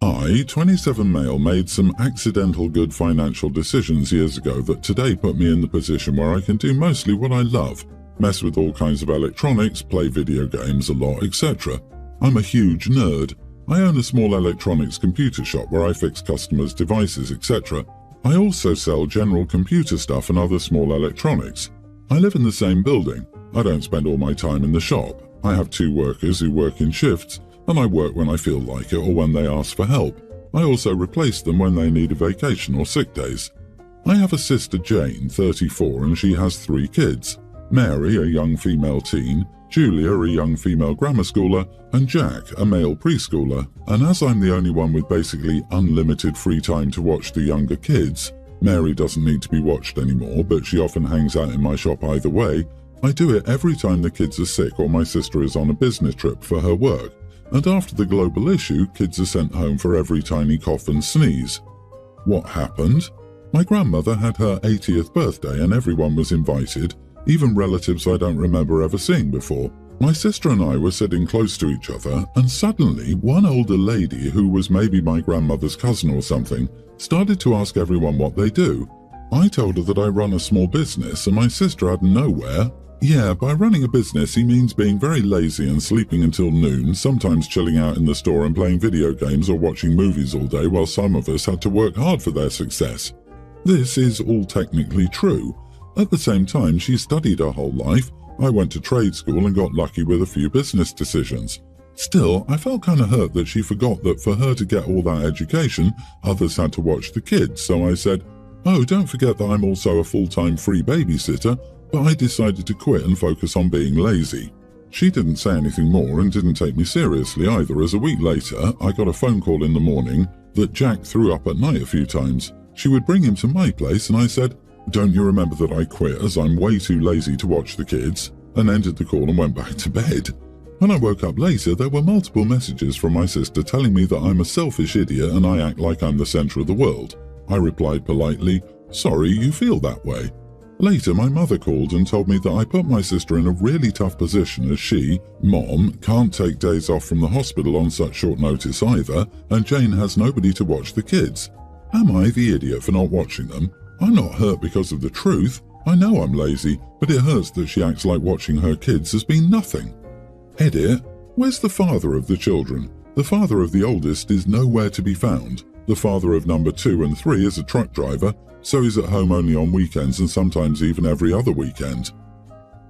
I, 27 male, made some accidental good financial decisions years ago that today put me in the position where I can do mostly what I love, mess with all kinds of electronics, play video games a lot, etc. I'm a huge nerd. I own a small electronics computer shop where I fix customers' devices, etc. I also sell general computer stuff and other small electronics. I live in the same building. I don't spend all my time in the shop. I have 2 workers who work in shifts, and I work when I feel like it or when they ask for help. I also replace them when they need a vacation or sick days. I have a sister, Jane, 34, and she has 3 kids. Mary, a young female teen, Julia, a young female grammar schooler, and Jack, a male preschooler. And as I'm the only one with basically unlimited free time to watch the younger kids, Mary doesn't need to be watched anymore, but she often hangs out in my shop either way. I do it every time the kids are sick or my sister is on a business trip for her work. And after the global issue, kids are sent home for every tiny cough and sneeze. What happened? My grandmother had her 80th birthday and everyone was invited, even relatives I don't remember ever seeing before. My sister and I were sitting close to each other, and suddenly one older lady, who was maybe my grandmother's cousin or something, started to ask everyone what they do. I told her that I run a small business, and my sister out of nowhere, "Yeah, by running a business he means being very lazy and sleeping until noon, sometimes chilling out in the store and playing video games or watching movies all day while some of us had to work hard for their success." This is all technically true. At the same time, she studied her whole life. I went to trade school and got lucky with a few business decisions. Still, I felt kind of hurt that she forgot that for her to get all that education, others had to watch the kids, so I said, "Oh, don't forget that I'm also a full-time free babysitter," but I decided to quit and focus on being lazy. She didn't say anything more and didn't take me seriously either, as a week later, I got a phone call in the morning that Jack threw up at night a few times. She would bring him to my place and I said, "Don't you remember that I quit as I'm way too lazy to watch the kids?" and ended the call and went back to bed. When I woke up later, there were multiple messages from my sister telling me that I'm a selfish idiot and I act like I'm the center of the world. I replied politely, "Sorry you feel that way." Later, my mother called and told me that I put my sister in a really tough position as she, Mom, can't take days off from the hospital on such short notice either, and Jane has nobody to watch the kids. Am I the idiot for not watching them? I'm not hurt because of the truth. I know I'm lazy, but it hurts that she acts like watching her kids has been nothing. Edit. Where's the father of the children? The father of the oldest is nowhere to be found. The father of number 2 and 3 is a truck driver, so he's at home only on weekends and sometimes even every other weekend.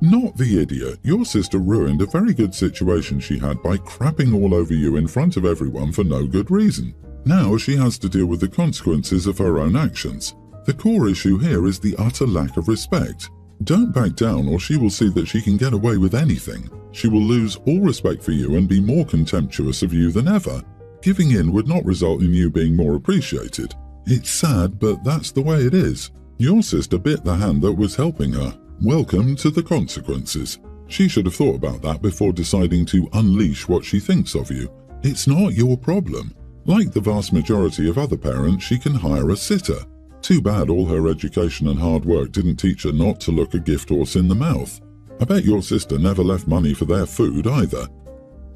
Not the idiot. Your sister ruined a very good situation she had by crapping all over you in front of everyone for no good reason. Now she has to deal with the consequences of her own actions. The core issue here is the utter lack of respect. Don't back down or she will see that she can get away with anything. She will lose all respect for you and be more contemptuous of you than ever. Giving in would not result in you being more appreciated. It's sad, but that's the way it is. Your sister bit the hand that was helping her. Welcome to the consequences. She should have thought about that before deciding to unleash what she thinks of you. It's not your problem. Like the vast majority of other parents, she can hire a sitter. Too bad all her education and hard work didn't teach her not to look a gift horse in the mouth. I bet your sister never left money for their food either.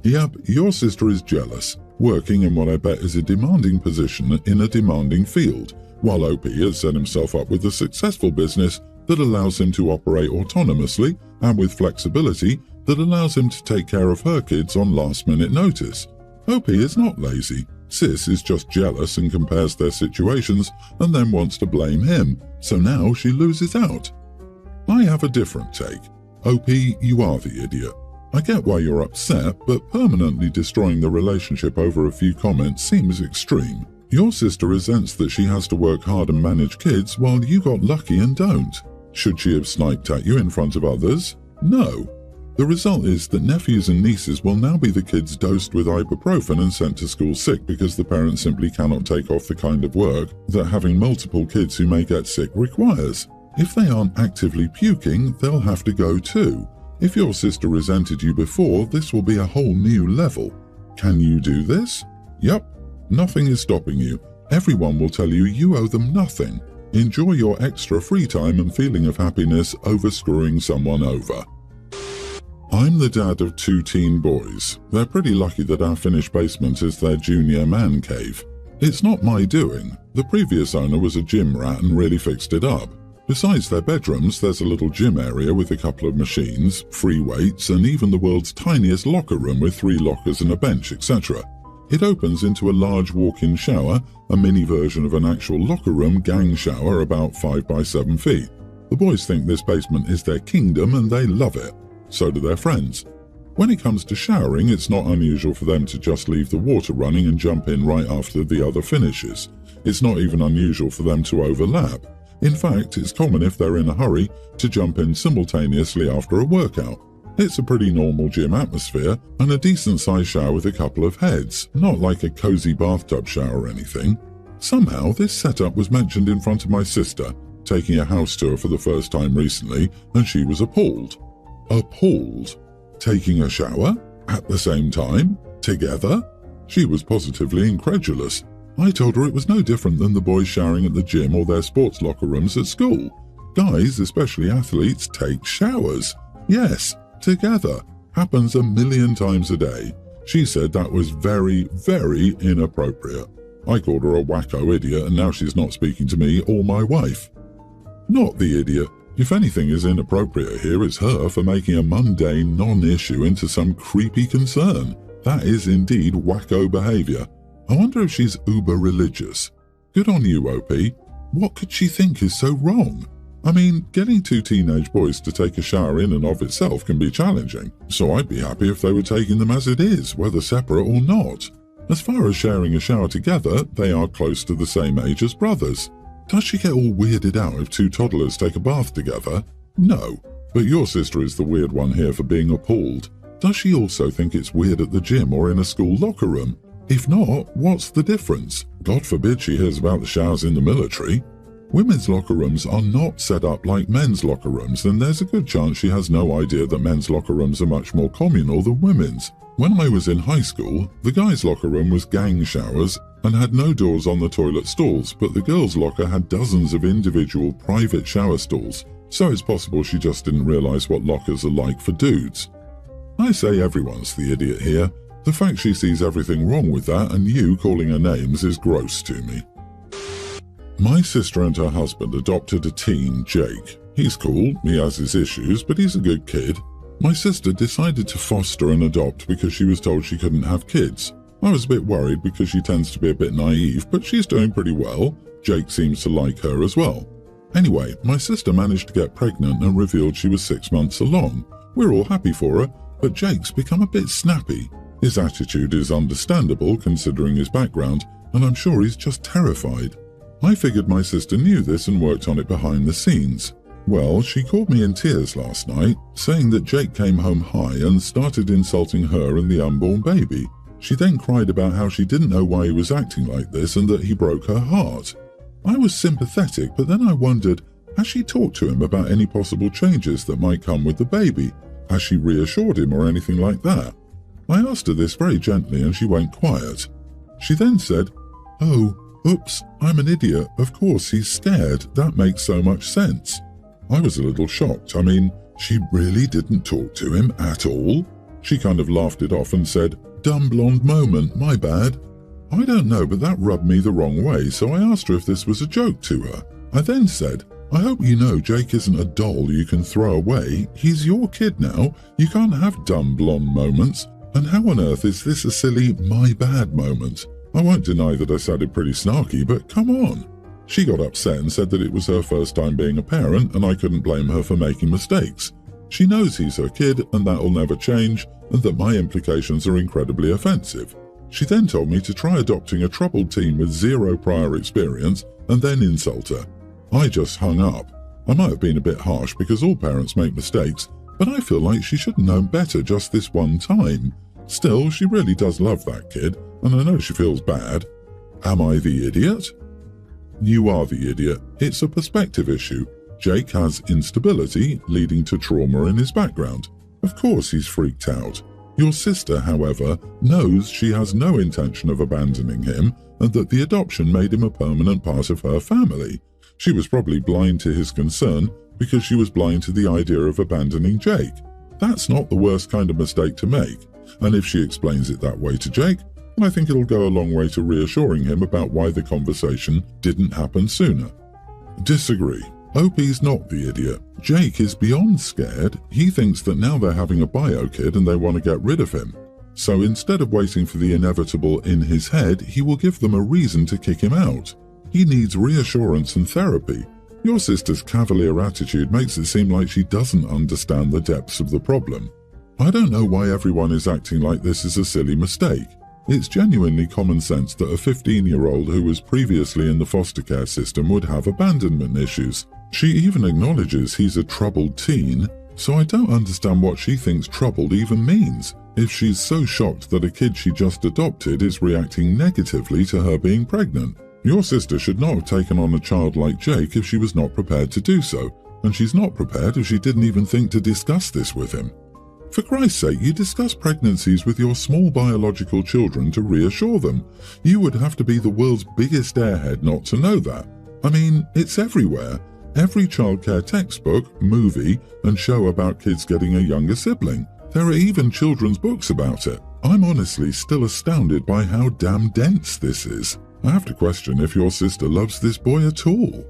Yep, your sister is jealous, working in what I bet is a demanding position in a demanding field, while OP has set himself up with a successful business that allows him to operate autonomously and with flexibility that allows him to take care of her kids on last-minute notice. OP is not lazy. Sis is just jealous and compares their situations and then wants to blame him, so now she loses out. I have a different take. OP, you are the idiot. I get why you're upset, but permanently destroying the relationship over a few comments seems extreme. Your sister resents that she has to work hard and manage kids while you got lucky and don't. Should she have sniped at you in front of others? No. The result is that nephews and nieces will now be the kids dosed with ibuprofen and sent to school sick because the parents simply cannot take off the kind of work that having multiple kids who may get sick requires. If they aren't actively puking, they'll have to go too. If your sister resented you before, this will be a whole new level. Can you do this? Yep. Nothing is stopping you. Everyone will tell you you owe them nothing. Enjoy your extra free time and feeling of happiness over screwing someone over. I'm the dad of 2 teen boys. They're pretty lucky that our finished basement is their junior man cave. It's not my doing. The previous owner was a gym rat and really fixed it up. Besides their bedrooms, there's a little gym area with a couple of machines, free weights, and even the world's tiniest locker room with 3 lockers and a bench, etc. It opens into a large walk-in shower, a mini version of an actual locker room gang shower about 5 by 7 feet. The boys think this basement is their kingdom and they love it. So do their friends. When it comes to showering, it's not unusual for them to just leave the water running and jump in right after the other finishes. It's not even unusual for them to overlap. In fact, it's common if they're in a hurry to jump in simultaneously after a workout. It's a pretty normal gym atmosphere and a decent-sized shower with a couple of heads, not like a cozy bathtub shower or anything. Somehow, this setup was mentioned in front of my sister, taking a house tour for the first time recently, and she was appalled. Appalled? Taking a shower? At the same time? Together? She was positively incredulous. I told her it was no different than the boys showering at the gym or their sports locker rooms at school. Guys, especially athletes, take showers. Yes, together. Happens a million times a day. She said that was very, very inappropriate. I called her a wacko idiot and now she's not speaking to me or my wife. Not the idiot. If anything is inappropriate here, it's her for making a mundane non-issue into some creepy concern. That is indeed wacko behaviour. I wonder if she's uber religious. Good on you, OP. What could she think is so wrong? I mean, getting 2 teenage boys to take a shower in and of itself can be challenging, so I'd be happy if they were taking them as it is, whether separate or not. As far as sharing a shower together, they are close to the same age as brothers. Does she get all weirded out if 2 toddlers take a bath together? No, but your sister is the weird one here for being appalled. Does she also think it's weird at the gym or in a school locker room? If not, what's the difference? God forbid she hears about the showers in the military. Women's locker rooms are not set up like men's locker rooms, and there's a good chance she has no idea that men's locker rooms are much more communal than women's. When I was in high school, the guys' locker room was gang showers and had no doors on the toilet stalls, but the girls' locker had dozens of individual private shower stalls, so it's possible she just didn't realize what lockers are like for dudes. I say everyone's the idiot here. The fact she sees everything wrong with that and you calling her names is gross to me. My sister and her husband adopted a teen, Jake. He's cool, he has his issues, but he's a good kid. My sister decided to foster and adopt because she was told she couldn't have kids. I was a bit worried because she tends to be a bit naive, but she's doing pretty well. Jake seems to like her as well. Anyway, my sister managed to get pregnant and revealed she was 6 months along. We're all happy for her, but Jake's become a bit snappy. His attitude is understandable considering his background, and I'm sure he's just terrified. I figured my sister knew this and worked on it behind the scenes. Well, she called me in tears last night, saying that Jake came home high and started insulting her and the unborn baby. She then cried about how she didn't know why he was acting like this and that he broke her heart. I was sympathetic, but then I wondered, has she talked to him about any possible changes that might come with the baby? Has she reassured him or anything like that? I asked her this very gently and she went quiet. She then said, "Oh, oops, I'm an idiot. Of course he's scared. That makes so much sense." I was a little shocked. I mean, she really didn't talk to him at all? She kind of laughed it off and said, "Dumb blonde moment, my bad." I don't know, but that rubbed me the wrong way, so I asked her if this was a joke to her. I then said, "I hope you know Jake isn't a doll you can throw away. He's your kid now. You can't have dumb blonde moments. And how on earth is this a silly my bad moment?" I won't deny that I sounded pretty snarky, but come on. She got upset and said that it was her first time being a parent and I couldn't blame her for making mistakes. She knows he's her kid and that'll never change, and that my implications are incredibly offensive. She then told me to try adopting a troubled teen with 0 prior experience and then insult her. I just hung up. I might have been a bit harsh because all parents make mistakes, but I feel like she should have known better just this one time. Still, she really does love that kid, and I know she feels bad. Am I the idiot? You are the idiot. It's a perspective issue. Jake has instability, leading to trauma in his background. Of course he's freaked out. Your sister, however, knows she has no intention of abandoning him and that the adoption made him a permanent part of her family. She was probably blind to his concern because she was blind to the idea of abandoning Jake. That's not the worst kind of mistake to make, and if she explains it that way to Jake, I think it'll go a long way to reassuring him about why the conversation didn't happen sooner. Disagree. Opie's not the idiot. Jake is beyond scared. He thinks that now they're having a bio kid and they want to get rid of him. So instead of waiting for the inevitable in his head, he will give them a reason to kick him out. He needs reassurance and therapy. Your sister's cavalier attitude makes it seem like she doesn't understand the depths of the problem. I don't know why everyone is acting like this is a silly mistake. It's genuinely common sense that a 15-year-old who was previously in the foster care system would have abandonment issues. She even acknowledges he's a troubled teen, so I don't understand what she thinks troubled even means, if she's so shocked that a kid she just adopted is reacting negatively to her being pregnant. Your sister should not have taken on a child like Jake if she was not prepared to do so, and she's not prepared if she didn't even think to discuss this with him. For Christ's sake, you discuss pregnancies with your small biological children to reassure them. You would have to be the world's biggest airhead not to know that. I mean, it's everywhere. Every childcare textbook, movie, and show about kids getting a younger sibling. There are even children's books about it. I'm honestly still astounded by how damn dense this is. I have to question if your sister loves this boy at all.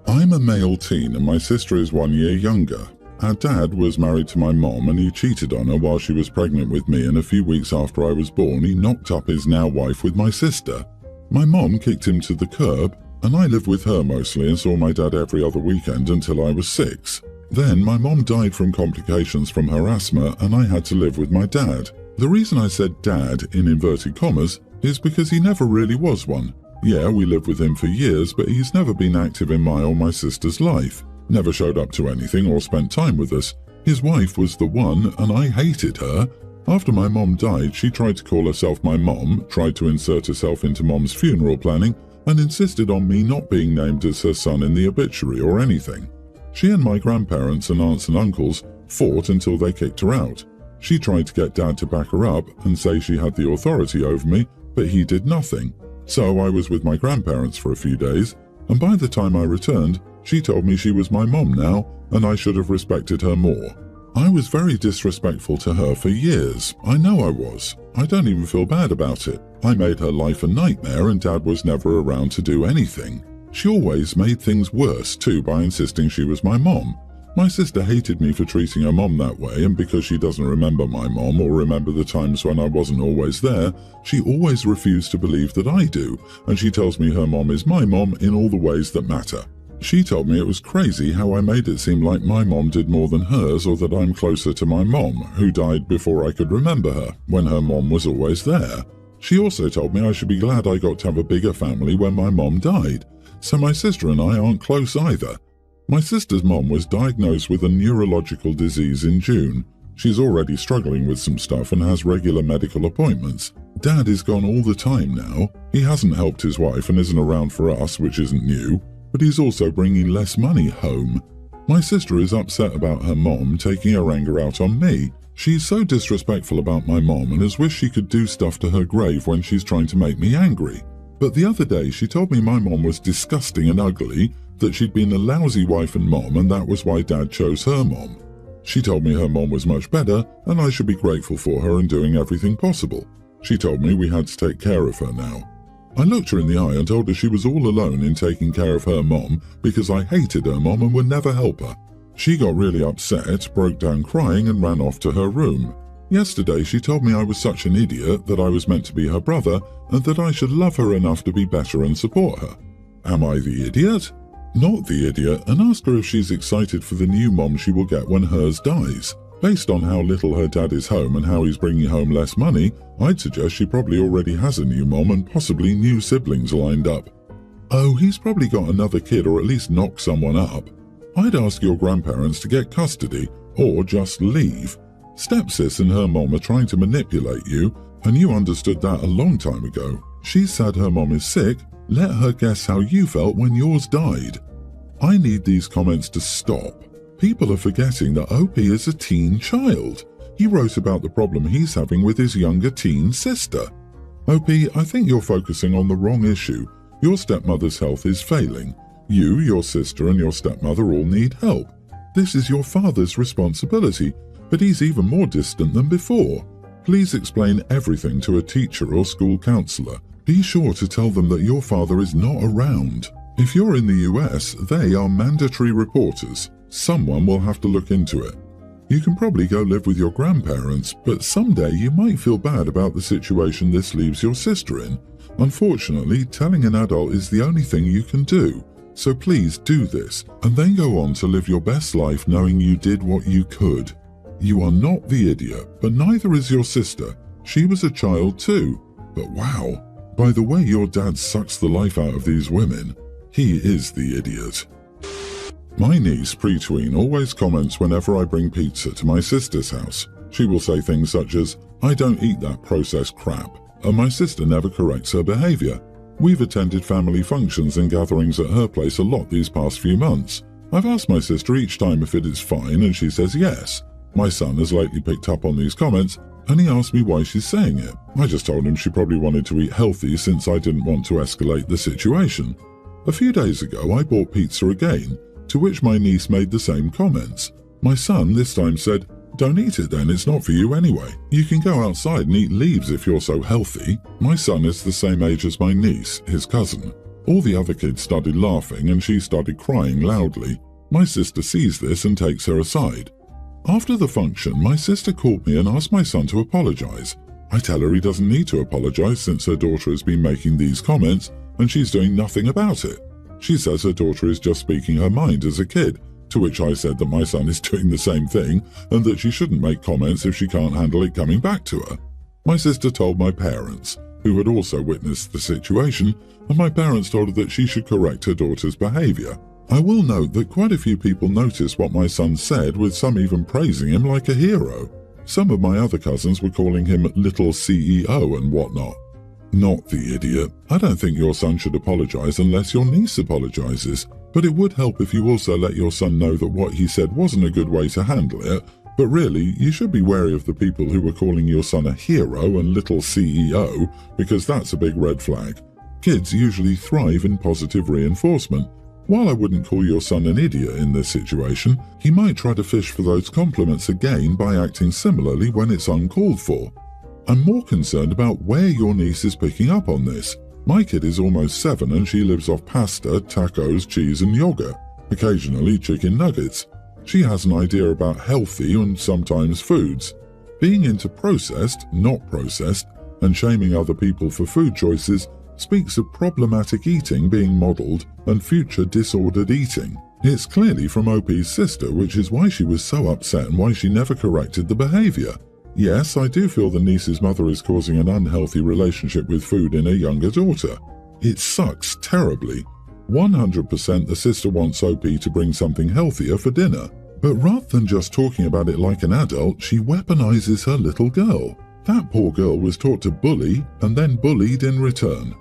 I'm a male teen and my sister is 1 year younger. Our dad was married to my mom and he cheated on her while she was pregnant with me, and a few weeks after I was born he knocked up his now wife with my sister. My mom kicked him to the curb and I lived with her mostly and saw my dad every other weekend until I was 6. Then my mom died from complications from her asthma and I had to live with my dad. The reason I said dad in inverted commas is because he never really was one. Yeah, we lived with him for years, but he's never been active in my or my sister's life. Never showed up to anything or spent time with us. His wife was the one and I hated her. After my mom died, she tried to call herself my mom, tried to insert herself into mom's funeral planning, and insisted on me not being named as her son in the obituary or anything. She and my grandparents and aunts and uncles fought until they kicked her out. She tried to get Dad to back her up and say she had the authority over me, but he did nothing. So I was with my grandparents for a few days, and by the time I returned, she told me she was my mom now, and I should have respected her more. I was very disrespectful to her for years. I know I was. I don't even feel bad about it. I made her life a nightmare and Dad was never around to do anything. She always made things worse too by insisting she was my mom. My sister hated me for treating her mom that way, and because she doesn't remember my mom or remember the times when I wasn't always there, she always refused to believe that I do, and she tells me her mom is my mom in all the ways that matter. She told me it was crazy how I made it seem like my mom did more than hers, or that I'm closer to my mom, who died before I could remember her, when her mom was always there. She also told me I should be glad I got to have a bigger family when my mom died, so my sister and I aren't close either. My sister's mom was diagnosed with a neurological disease in June. She's already struggling with some stuff and has regular medical appointments. Dad is gone all the time now. He hasn't helped his wife and isn't around for us, which isn't new, but he's also bringing less money home. My sister is upset about her mom taking her anger out on me. She's so disrespectful about my mom and has wished she could do stuff to her grave when she's trying to make me angry. But the other day she told me my mom was disgusting and ugly, that she'd been a lousy wife and mom and that was why Dad chose her mom. She told me her mom was much better and I should be grateful for her and doing everything possible. She told me we had to take care of her now. I looked her in the eye and told her she was all alone in taking care of her mom because I hated her mom and would never help her. She got really upset, broke down crying and ran off to her room. Yesterday she told me I was such an idiot, that I was meant to be her brother and that I should love her enough to be better and support her. Am I the idiot? Not the idiot, and ask her if she's excited for the new mom she will get when hers dies. Based on how little her dad is home and how he's bringing home less money, I'd suggest she probably already has a new mom and possibly new siblings lined up. Oh, he's probably got another kid or at least knocked someone up. I'd ask your grandparents to get custody or just leave. Stepsis and her mom are trying to manipulate you, and you understood that a long time ago. She said her mom is sick. Let her guess how you felt when yours died. I need these comments to stop. People are forgetting that OP is a teen child. He wrote about the problem he's having with his younger teen sister. OP, I think you're focusing on the wrong issue. Your stepmother's health is failing. You, your sister, and your stepmother all need help. This is your father's responsibility. but he's even more distant than before. Please explain everything to a teacher or school counselor. Be sure to tell them that your father is not around. If you're in the US, they are mandatory reporters. Someone will have to look into it. You can probably go live with your grandparents, but someday you might feel bad about the situation this leaves your sister in. Unfortunately, telling an adult is the only thing you can do. So please do this, and then go on to live your best life knowing you did what you could. You are not the idiot, but neither is your sister. She was a child too. But wow, by the way your dad sucks the life out of these women, he is the idiot. My niece, pre-tween, always comments whenever I bring pizza to my sister's house. She will say things such as, "I don't eat that processed crap," and my sister never corrects her behavior. We've attended family functions and gatherings at her place a lot these past few months. I've asked my sister each time if it is fine, and she says yes. My son has lately picked up on these comments, and he asked me why she's saying it. I just told him she probably wanted to eat healthy since I didn't want to escalate the situation. A few days ago, I bought pizza again, to which my niece made the same comments. My son this time said, "Don't eat it then, it's not for you anyway. You can go outside and eat leaves if you're so healthy." My son is the same age as my niece, his cousin. All the other kids started laughing and she started crying loudly. My sister sees this and takes her aside. After the function, my sister called me and asked my son to apologize. I tell her he doesn't need to apologize since her daughter has been making these comments and she's doing nothing about it. She says her daughter is just speaking her mind as a kid, to which I said that my son is doing the same thing and that she shouldn't make comments if she can't handle it coming back to her. My sister told my parents, who had also witnessed the situation, and my parents told her that she should correct her daughter's behavior. I will note that quite a few people noticed what my son said, with some even praising him like a hero. Some of my other cousins were calling him little CEO and whatnot. Not the idiot. I don't think your son should apologize unless your niece apologizes, but it would help if you also let your son know that what he said wasn't a good way to handle it. But really, you should be wary of the people who were calling your son a hero and little CEO, because that's a big red flag. Kids usually thrive in positive reinforcement. While I wouldn't call your son an idiot in this situation, he might try to fish for those compliments again by acting similarly when it's uncalled for. I'm more concerned about where your niece is picking up on this. My kid is almost 7 and she lives off pasta, tacos, cheese and yogurt, occasionally chicken nuggets. She has an idea about healthy and sometimes foods. Being into processed, not processed, and shaming other people for food choices speaks of problematic eating being modelled and future disordered eating. It's clearly from OP's sister, which is why she was so upset and why she never corrected the behaviour. Yes, I do feel the niece's mother is causing an unhealthy relationship with food in her younger daughter. It sucks terribly. 100% the sister wants OP to bring something healthier for dinner. But rather than just talking about it like an adult, she weaponizes her little girl. That poor girl was taught to bully and then bullied in return.